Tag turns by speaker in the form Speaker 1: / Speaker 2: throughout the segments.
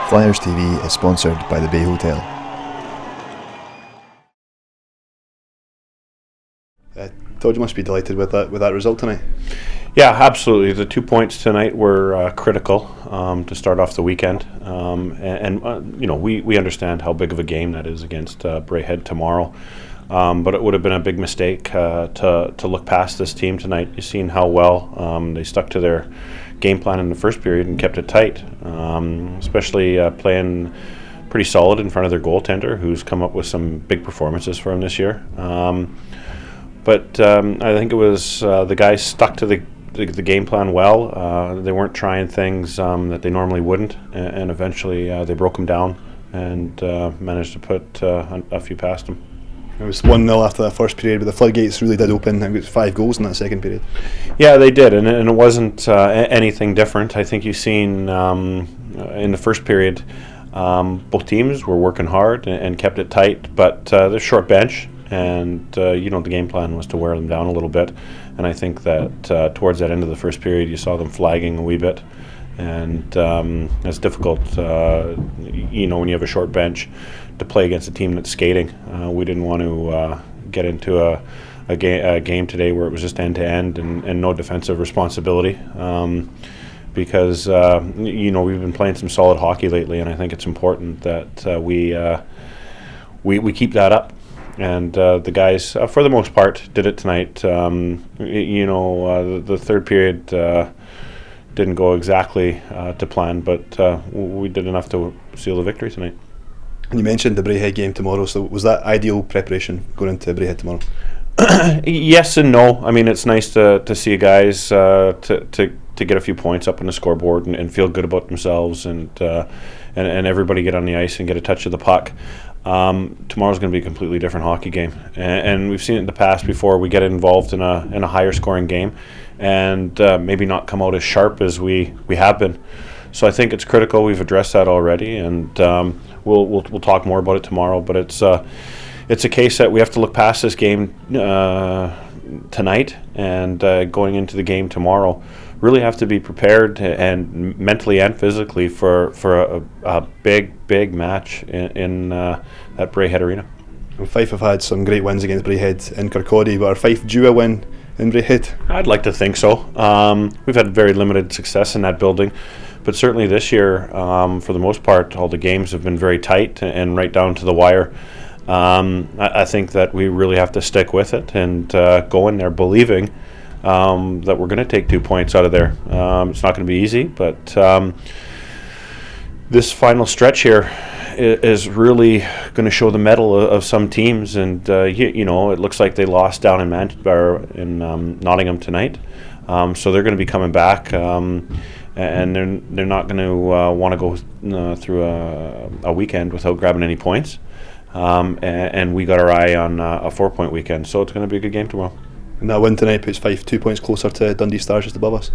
Speaker 1: Flyers TV is sponsored by the Bay Hotel. Todd, you must be delighted with that result tonight.
Speaker 2: Yeah, absolutely. The 2 points tonight were critical to start off the weekend, we understand how big of a game that is against Braehead tomorrow. But it would have been a big mistake to look past this team tonight. You've seen how well they stuck to their game plan in the first period and kept it tight, especially playing pretty solid in front of their goaltender, who's come up with some big performances for him this year. But I think it was the guys stuck to the game plan well. They weren't trying things that they normally wouldn't, and eventually they broke them down and managed to put a few past them.
Speaker 1: It was 1-0 after that first period, but the floodgates really did open. I think it was 5 goals in that second period.
Speaker 2: Yeah, they did, and it wasn't anything different. I think you've seen in the first period, both teams were working hard and kept it tight, but they're short bench, and the game plan was to wear them down a little bit. And I think that towards that end of the first period, you saw them flagging a wee bit, and it's difficult, when you have a short bench, to play against a team that's skating. We didn't want to get into a game today where it was just end-to-end and no defensive responsibility, because we've been playing some solid hockey lately, and I think it's important that we keep that up. And the guys, for the most part, did it tonight. The third period didn't go exactly to plan, but we did enough to seal the victory tonight.
Speaker 1: And you mentioned the Braehead game tomorrow, so was that ideal preparation going into Braehead tomorrow?
Speaker 2: Yes and no. I mean, it's nice to see guys to get a few points up on the scoreboard and feel good about themselves, and everybody get on the ice and get a touch of the puck. Tomorrow's going to be a completely different hockey game, and we've seen it in the past before. We get involved in a higher scoring game and maybe not come out as sharp as we have been. So I think it's critical. We've addressed that already, and we'll talk more about it tomorrow. But it's a case that we have to look past this game tonight, and going into the game tomorrow, really have to be prepared and mentally and physically for a big match in that Braehead arena.
Speaker 1: Well, Fife have had some great wins against Braehead in Kirkcaldy, but are Fife due a win in Braehead?
Speaker 2: I'd like to think so. We've had very limited success in that building, but certainly this year, for the most part, all the games have been very tight and right down to the wire. I think that we really have to stick with it and go in there believing that we're going to take 2 points out of there. It's not going to be easy, but this final stretch here is really going to show the mettle of some teams, and it looks like they lost down in Nottingham tonight, so they're going to be coming back, and they're not going to want to go through a weekend without grabbing any points, and we got our eye on a 4-point weekend, so it's going to be a good game tomorrow.
Speaker 1: And that win tonight puts Fife 2 points closer to Dundee Stars just above us.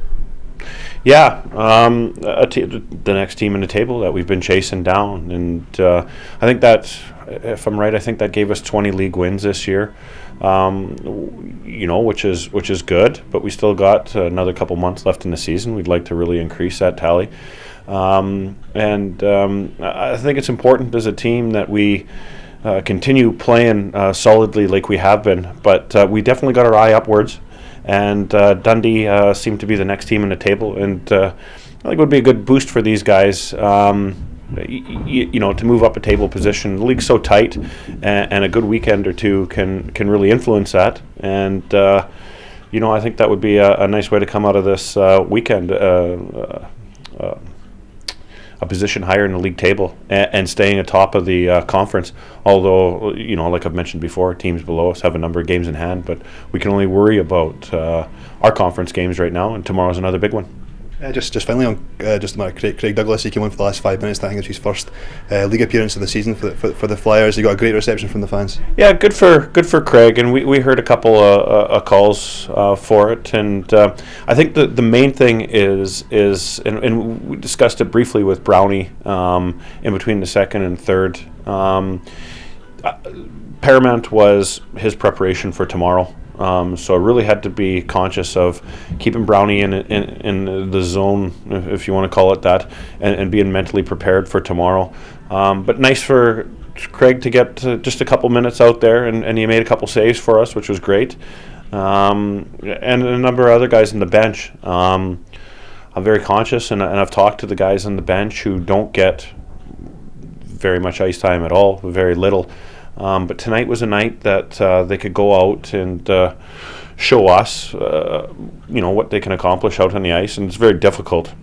Speaker 2: Yeah, the next team in the table that we've been chasing down, and I think that, if I'm right, I think that gave us 20 league wins this year, which is good, but we still got another couple months left in the season. We'd like to really increase that tally, I think it's important as a team that we continue playing solidly like we have been, but we definitely got our eye upwards, and Dundee seemed to be the next team in the table, and I think it would be a good boost for these guys, to move up a table position. The league's so tight, and a good weekend or two can really influence that, and I think that would be a nice way to come out of this weekend, a position higher in the league table and staying atop of the conference. Although, like I've mentioned before, teams below us have a number of games in hand, but we can only worry about our conference games right now, and tomorrow's another big one.
Speaker 1: Just finally on Craig Douglas, he came on for the last 5 minutes. I think it's his first league appearance of the season for the Flyers. He got a great reception from the fans. Yeah,
Speaker 2: good for Craig, and we heard a couple of calls for it, and I think the main thing is and we discussed it briefly with Brownie in between the second and third. Paramount was his preparation for tomorrow. So I really had to be conscious of keeping Brownie in the zone, if you want to call it that, and being mentally prepared for tomorrow. But nice for Craig to get just a couple minutes out there, and he made a couple saves for us, which was great. And a number of other guys on the bench. I'm very conscious, and I've talked to the guys on the bench who don't get very much ice time at all, very little. But tonight was a night that they could go out and show us, what they can accomplish out on the ice. And it's very difficult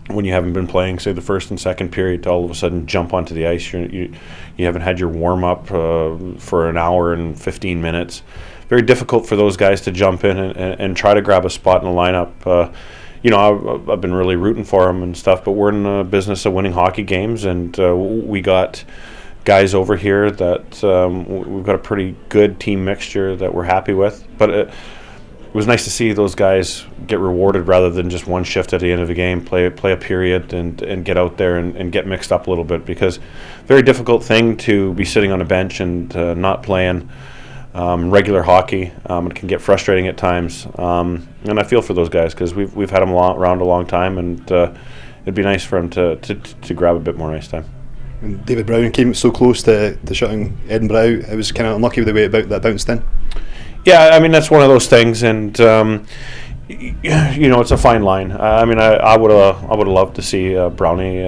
Speaker 2: when you haven't been playing, say, the first and second period, to all of a sudden jump onto the ice. You haven't had your warm-up for an hour and 15 minutes. Very difficult for those guys to jump in and try to grab a spot in the lineup. I've been really rooting for them and stuff, but we're in the business of winning hockey games, and we got guys over here that we've got a pretty good team mixture that we're happy with. But it was nice to see those guys get rewarded rather than just one shift at the end of the game, play a period and get out there and get mixed up a little bit, because very difficult thing to be sitting on a bench and not playing regular hockey. It can get frustrating at times, and I feel for those guys, because we've had them around a long time, and it'd be nice for them to grab a bit more ice time.
Speaker 1: And David Brown came so close to shutting Edinburgh out. It was kind of unlucky with the way that bounced in.
Speaker 2: Yeah, I mean, that's one of those things, and it's a fine line. I would have loved to see Brownie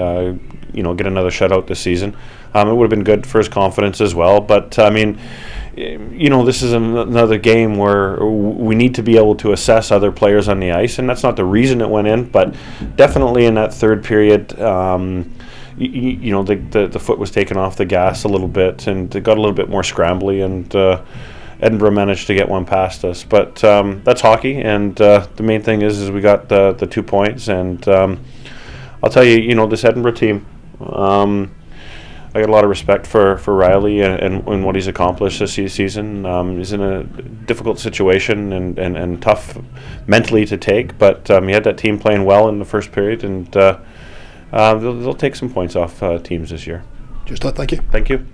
Speaker 2: get another shutout this season. It would have been good for his confidence as well, but I mean, this is another game where we need to be able to assess other players on the ice, and that's not the reason it went in, but definitely in that third period, the foot was taken off the gas a little bit, and it got a little bit more scrambly, and Edinburgh managed to get one past us. But that's hockey, and the main thing is we got the 2 points, and I'll tell you, this Edinburgh team, I got a lot of respect for Riley and what he's accomplished this season. He's in a difficult situation and tough mentally to take, but he had that team playing well in the first period, and they'll take some points off teams this year.
Speaker 1: Just thought, thank you.
Speaker 2: Thank you.